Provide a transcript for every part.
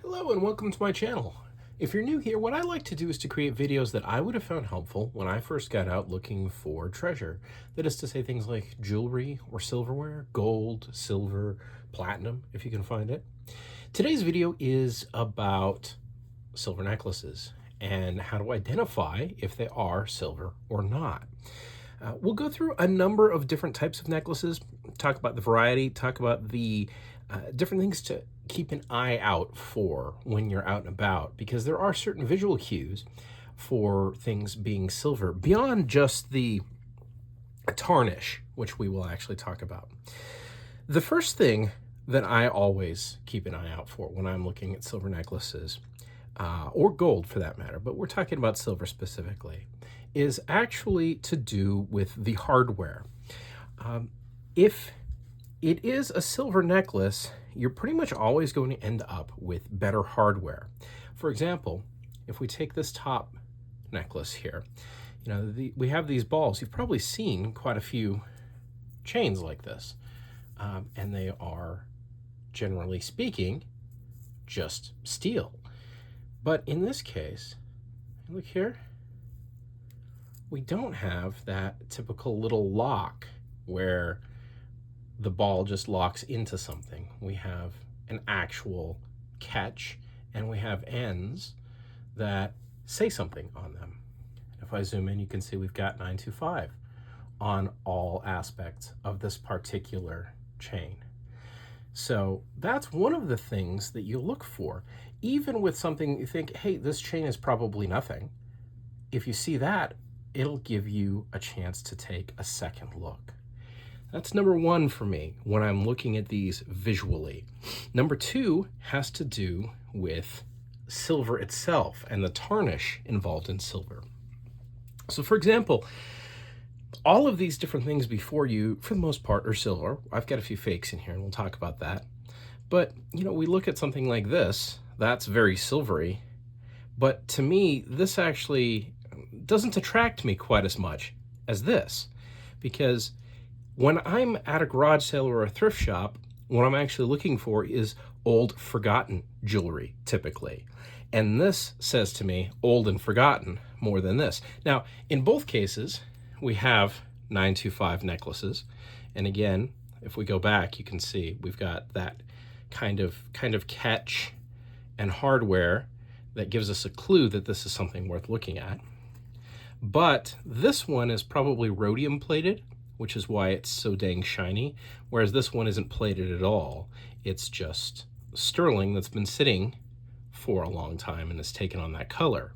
Hello and welcome to my channel. If you're new here, what I like to do is to create videos that I would have found helpful when I first got out looking for treasure. That is to say things like jewelry or silverware, gold, silver, platinum, if you can find it. Today's video is about silver necklaces and how to identify if they are silver or not. We'll go through a number of different types of necklaces, talk about the variety, talk about the different things to keep an eye out for when you're out and about, because there are certain visual cues for things being silver beyond just the tarnish, which we will actually talk about. The first thing that I always keep an eye out for when I'm looking at silver necklaces, or gold for that matter, but we're talking about silver specifically, is actually to do with the hardware. If it is a silver necklace, you're pretty much always going to end up with better hardware. For example, if we take this top necklace here, we have these balls. You've probably seen quite a few chains like this, and they are, generally speaking, just steel. But in this case, look here, we don't have that typical little lock where the ball just locks into something. We have an actual catch, and we have ends that say something on them. If I zoom in, you can see we've got 925 on all aspects of this particular chain. So that's one of the things that you look for. Even with something you think, hey, this chain is probably nothing, if you see that, it'll give you a chance to take a second look. That's number one for me when I'm looking at these visually. Number two has to do with silver itself and the tarnish involved in silver. So for example, all of these different things before you, for the most part, are silver. I've got a few fakes in here and we'll talk about that. But, we look at something like this, that's very silvery. But to me, this actually doesn't attract me quite as much as this, because when I'm at a garage sale or a thrift shop, what I'm actually looking for is old, forgotten jewelry, typically. And this says to me, old and forgotten, more than this. Now, in both cases, we have 925 necklaces. And again, if we go back, you can see we've got that kind of catch and hardware that gives us a clue that this is something worth looking at. But this one is probably rhodium plated, which is why it's so dang shiny, whereas this one isn't plated at all. It's just sterling that's been sitting for a long time and has taken on that color.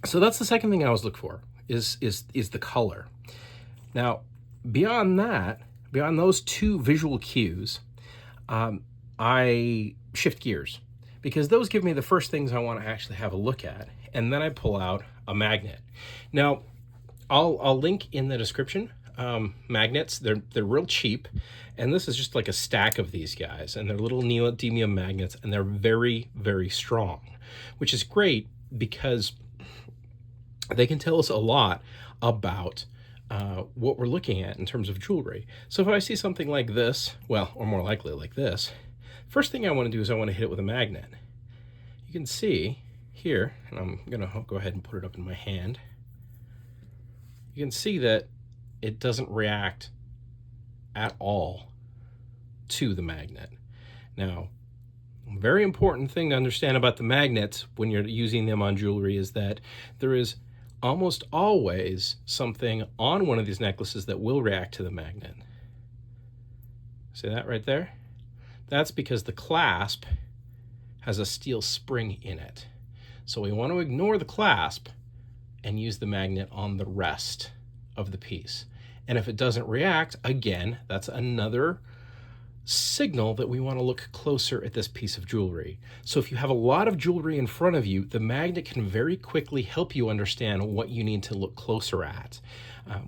So that's the second thing I always look for, is the color. Now, beyond that, beyond those two visual cues, I shift gears, because those give me the first things I want to actually have a look at, and then I pull out a magnet. Now, I'll link in the description magnets. They're real cheap, and this is just like a stack of these guys, and they're little neodymium magnets, and they're very, very strong, which is great because they can tell us a lot about what we're looking at in terms of jewelry. So if I see something like this, well, or more likely like this, first thing I want to do is I want to hit it with a magnet. You can see here, and I'm gonna go ahead and put it up in my hand. You can see that it doesn't react at all to the magnet. Now, a very important thing to understand about the magnets when you're using them on jewelry is that there is almost always something on one of these necklaces that will react to the magnet. See that right there? That's because the clasp has a steel spring in it. So we want to ignore the clasp and use the magnet on the rest of the piece. And if it doesn't react, again, that's another signal that we want to look closer at this piece of jewelry. So if you have a lot of jewelry in front of you, the magnet can very quickly help you understand what you need to look closer at,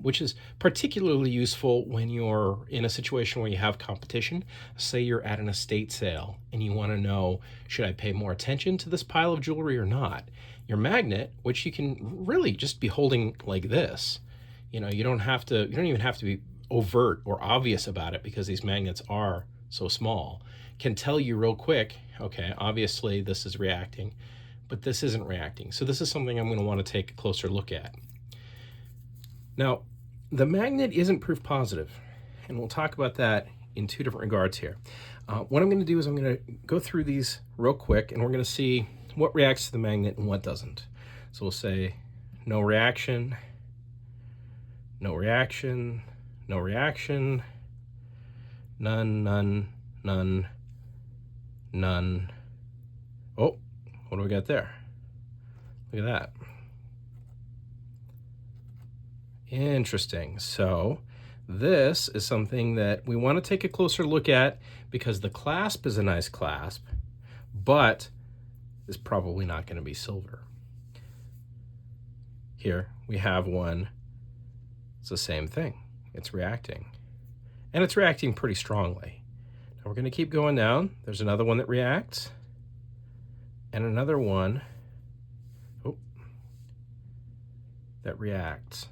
which is particularly useful when you're in a situation where you have competition. Say you're at an estate sale and you want to know, should I pay more attention to this pile of jewelry or not? Your magnet, which you can really just be holding like this, you don't even have to be overt or obvious about it because these magnets are so small, can tell you real quick, okay, obviously this is reacting, but this isn't reacting. So this is something I'm going to want to take a closer look at. Now, the magnet isn't proof positive, and we'll talk about that in two different regards here. What I'm going to do is I'm going to go through these real quick, and we're going to see what reacts to the magnet and what doesn't. So we'll say no reaction, no reaction, no reaction, none, none, none, none. Oh, what do we got there? Look at that. Interesting. So this is something that we want to take a closer look at because the clasp is a nice clasp, but is probably not going to be silver. Here we have one. It's the same thing. It's reacting. And it's reacting pretty strongly. Now we're going to keep going down. There's another one that reacts. And another one that reacts.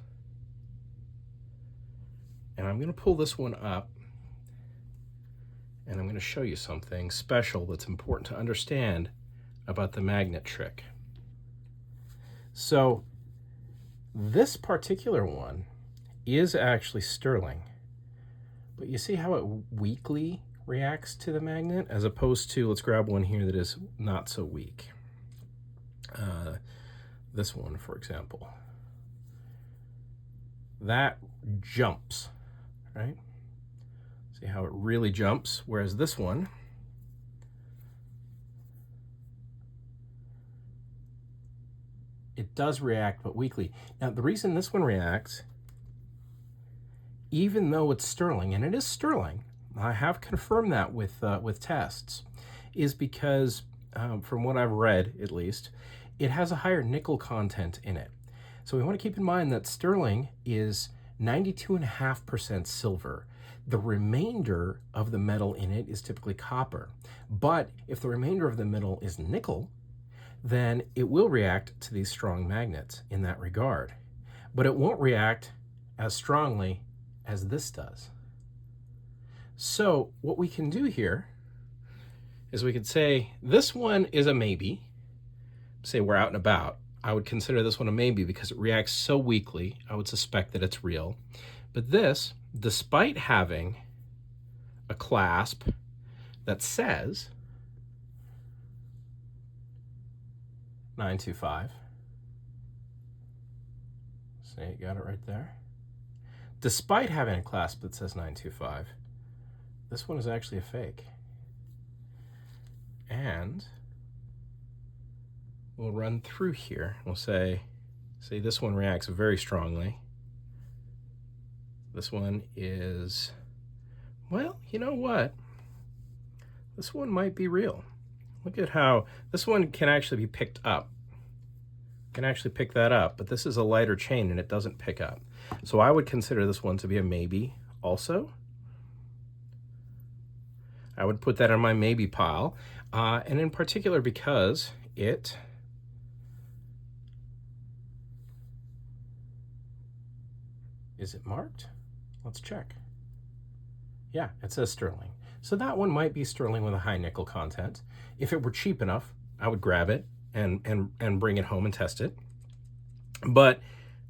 And I'm going to pull this one up, and I'm going to show you something special that's important to understand about the magnet trick. So this particular one is actually sterling, but you see how it weakly reacts to the magnet as opposed to, let's grab one here that is not so weak. This one, for example, that jumps. Right? See how it really jumps, whereas this one it does react, but weakly. Now, the reason this one reacts, even though it's sterling, and it is sterling, I have confirmed that with tests, is because from what I've read, at least, it has a higher nickel content in it. So we want to keep in mind that sterling is 92.5% silver. The remainder of the metal in it is typically copper. But if the remainder of the metal is nickel, then it will react to these strong magnets in that regard. But it won't react as strongly as this does. So what we can do here is we could say this one is a maybe. Say we're out and about. I would consider this one a maybe because it reacts so weakly. I would suspect that it's real. But this, despite having a clasp that says 925, see, you got it right there. Despite having a clasp that says 925, this one is actually a fake. And we'll run through here. We'll say this one reacts very strongly. This one is, well, you know what? This one might be real. Look at how this one can actually be picked up. Can actually pick that up, but this is a lighter chain and it doesn't pick up. So I would consider this one to be a maybe also. I would put that on my maybe pile, and in particular because it is it marked? Let's check. Yeah, it says sterling. So that one might be sterling with a high nickel content. If it were cheap enough, I would grab it and bring it home and test it. But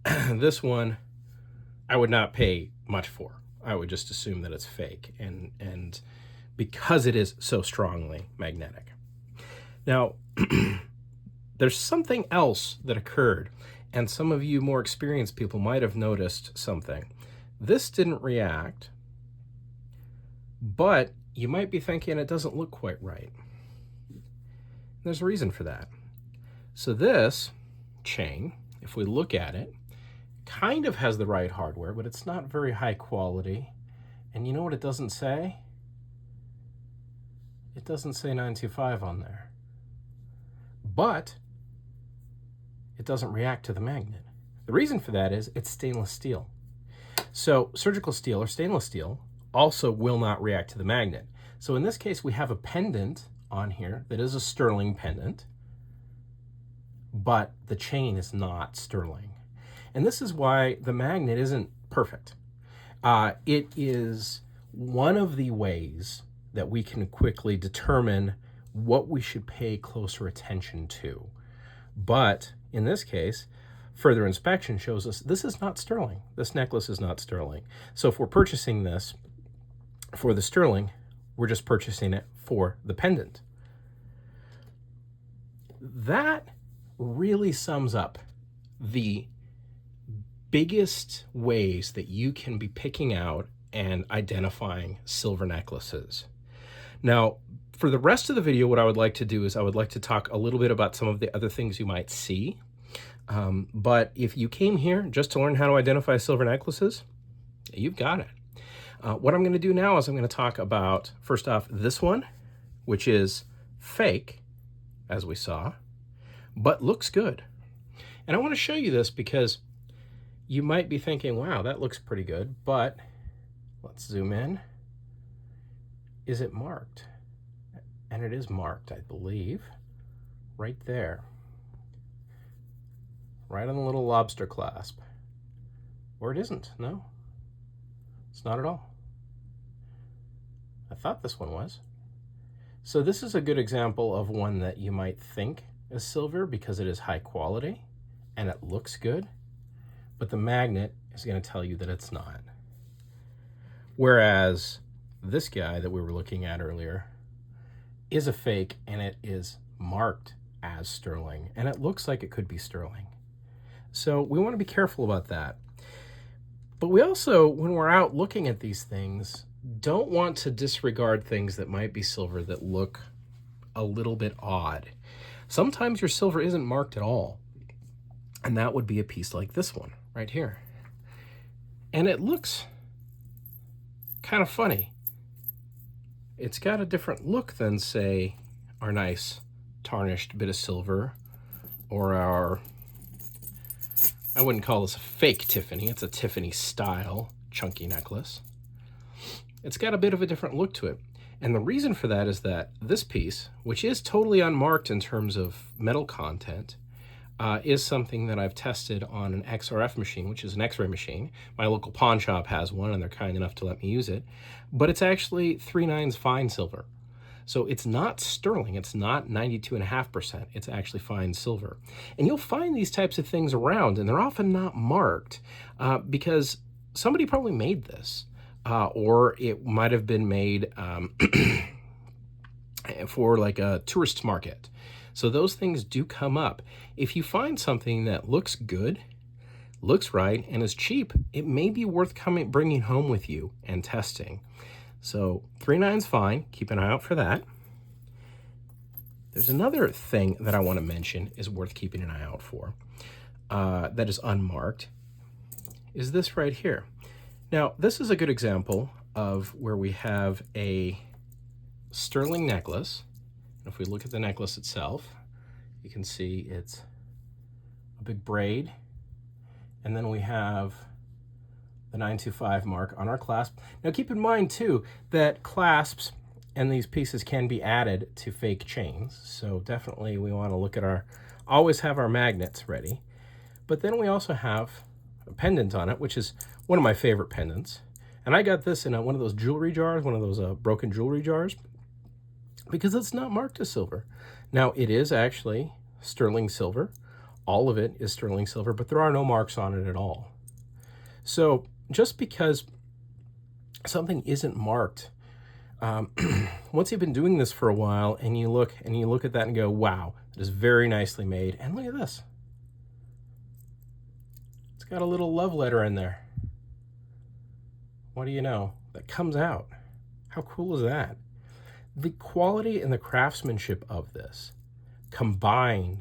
this one, I would not pay much for. I would just assume that it's fake, and because it is so strongly magnetic. Now, there's something else that occurred, and some of you more experienced people might have noticed something. This didn't react, but you might be thinking it doesn't look quite right. There's a reason for that. So this chain, if we look at it, kind of has the right hardware, but it's not very high quality. And you know what it doesn't say? It doesn't say 925 on there. But it doesn't react to the magnet. The reason for that is it's stainless steel. So surgical steel or stainless steel also will not react to the magnet. So in this case, we have a pendant on here that is a sterling pendant, but the chain is not sterling. And this is why the magnet isn't perfect. It is one of the ways that we can quickly determine what we should pay closer attention to. But in this case, further inspection shows us this is not sterling. This necklace is not sterling. So if we're purchasing this for the sterling, we're just purchasing it for the pendant. That really sums up the biggest ways that you can be picking out and identifying silver necklaces. Now, for the rest of the video, what I would like to do is I would like to talk a little bit about some of the other things you might see. But if you came here just to learn how to identify silver necklaces, you've got it. What I'm going to do now is I'm going to talk about, first off, this one, which is fake, as we saw, but looks good. And I want to show you this because you might be thinking, wow, that looks pretty good, but let's zoom in. Is it marked? And it is marked, I believe, right there. Right on the little lobster clasp. Or it isn't, no. It's not at all. I thought this one was. So this is a good example of one that you might think is silver because it is high quality and it looks good, but the magnet is going to tell you that it's not. Whereas this guy that we were looking at earlier is a fake and it is marked as sterling and it looks like it could be sterling. So we want to be careful about that. But we also, when we're out looking at these things, don't want to disregard things that might be silver that look a little bit odd. Sometimes your silver isn't marked at all. And that would be a piece like this one right here. And it looks kind of funny. It's got a different look than, say, our nice tarnished bit of silver or our, I wouldn't call this a fake Tiffany, it's a Tiffany style chunky necklace. It's got a bit of a different look to it. And the reason for that is that this piece, which is totally unmarked in terms of metal content, is something that I've tested on an XRF machine, which is an X-ray machine. My local pawn shop has one and they're kind enough to let me use it. But it's actually 3/9 fine silver. So it's not sterling, it's not 92.5%, it's actually fine silver. And you'll find these types of things around and they're often not marked because somebody probably made this. Or it might have been made for like a tourist market. So those things do come up. If you find something that looks good, looks right, and is cheap, it may be worth bringing home with you and testing. So 3/9's fine, keep an eye out for that. There's another thing that I want to mention is worth keeping an eye out for that is unmarked, is this right here. Now, this is a good example of where we have a sterling necklace. And if we look at the necklace itself, you can see it's a big braid. And then we have the 925 mark on our clasp. Now, keep in mind, too, that clasps and these pieces can be added to fake chains. So definitely we want to look at always have our magnets ready. But then we also have a pendant on it, which is one of my favorite pendants. And I got this in one of those jewelry jars, one of those broken jewelry jars, because it's not marked as silver. Now, it is actually sterling silver. All of it is sterling silver, but there are no marks on it at all. So just because something isn't marked, once you've been doing this for a while and you look at that and go, wow, it is very nicely made. And look at this. It's got a little love letter in there. What do you know? That comes out. How cool is that? The quality and the craftsmanship of this, combined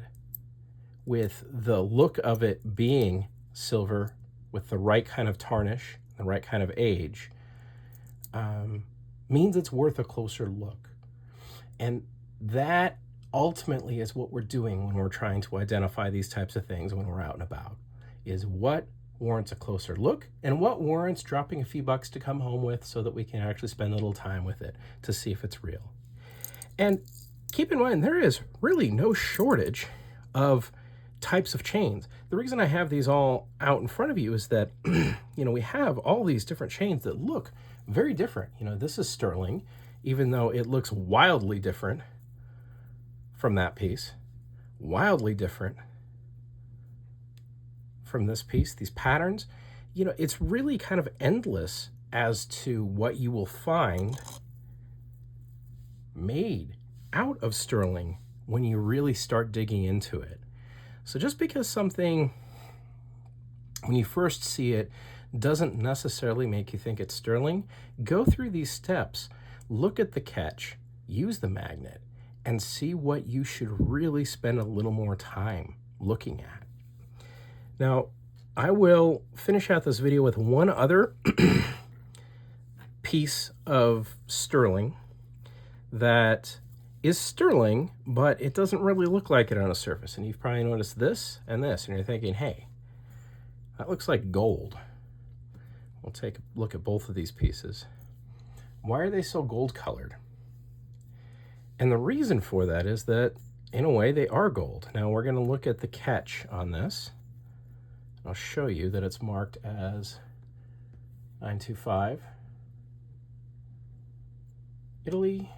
with the look of it being silver with the right kind of tarnish, the right kind of age, means it's worth a closer look. And that ultimately is what we're doing when we're trying to identify these types of things when we're out and about, is what warrants a closer look and what warrants dropping a few bucks to come home with so that we can actually spend a little time with it to see if it's real. And keep in mind, there is really no shortage of types of chains. The reason I have these all out in front of you is that, we have all these different chains that look very different. This is sterling, even though it looks wildly different from that piece, wildly different from this piece. These patterns, it's really kind of endless as to what you will find made out of sterling when you really start digging into it. So just because something, when you first see it, doesn't necessarily make you think it's sterling, go through these steps, look at the catch, use the magnet, and see what you should really spend a little more time looking at. Now, I will finish out this video with one other piece of sterling that is sterling, but it doesn't really look like it on a surface. And you've probably noticed this and this, and you're thinking, hey, that looks like gold. We'll take a look at both of these pieces. Why are they so gold colored? And the reason for that is that, in a way, they are gold. Now we're going to look at the catch on this. I'll show you that it's marked as 925, Italy.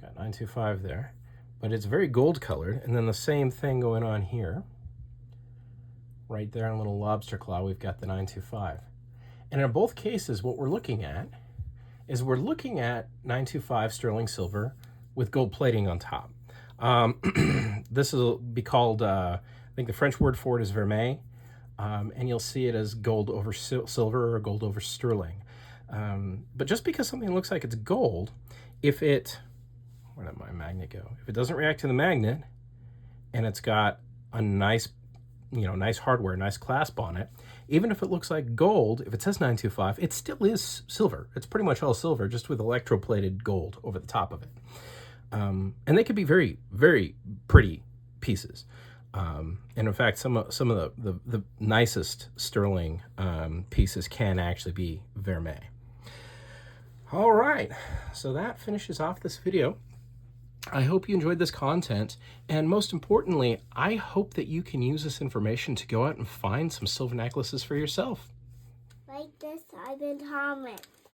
Got 925 there, but it's very gold colored. And then the same thing going on here. Right there in a little lobster claw, we've got the 925. And in both cases, what we're looking at is 925 sterling silver with gold plating on top. This will be called, I think the French word for it is vermeil, and you'll see it as gold over silver or gold over sterling. But just because something looks like it's gold, if it, where did my magnet go? If it doesn't react to the magnet and it's got a nice, nice hardware, nice clasp on it, even if it looks like gold, if it says 925, it still is silver. It's pretty much all silver, just with electroplated gold over the top of it. And they could be very, very pretty pieces. And in fact, some of the nicest sterling pieces can actually be vermeil. All right, so that finishes off this video. I hope you enjoyed this content, and most importantly, I hope that you can use this information to go out and find some silver necklaces for yourself. Like this, I've been Thomas.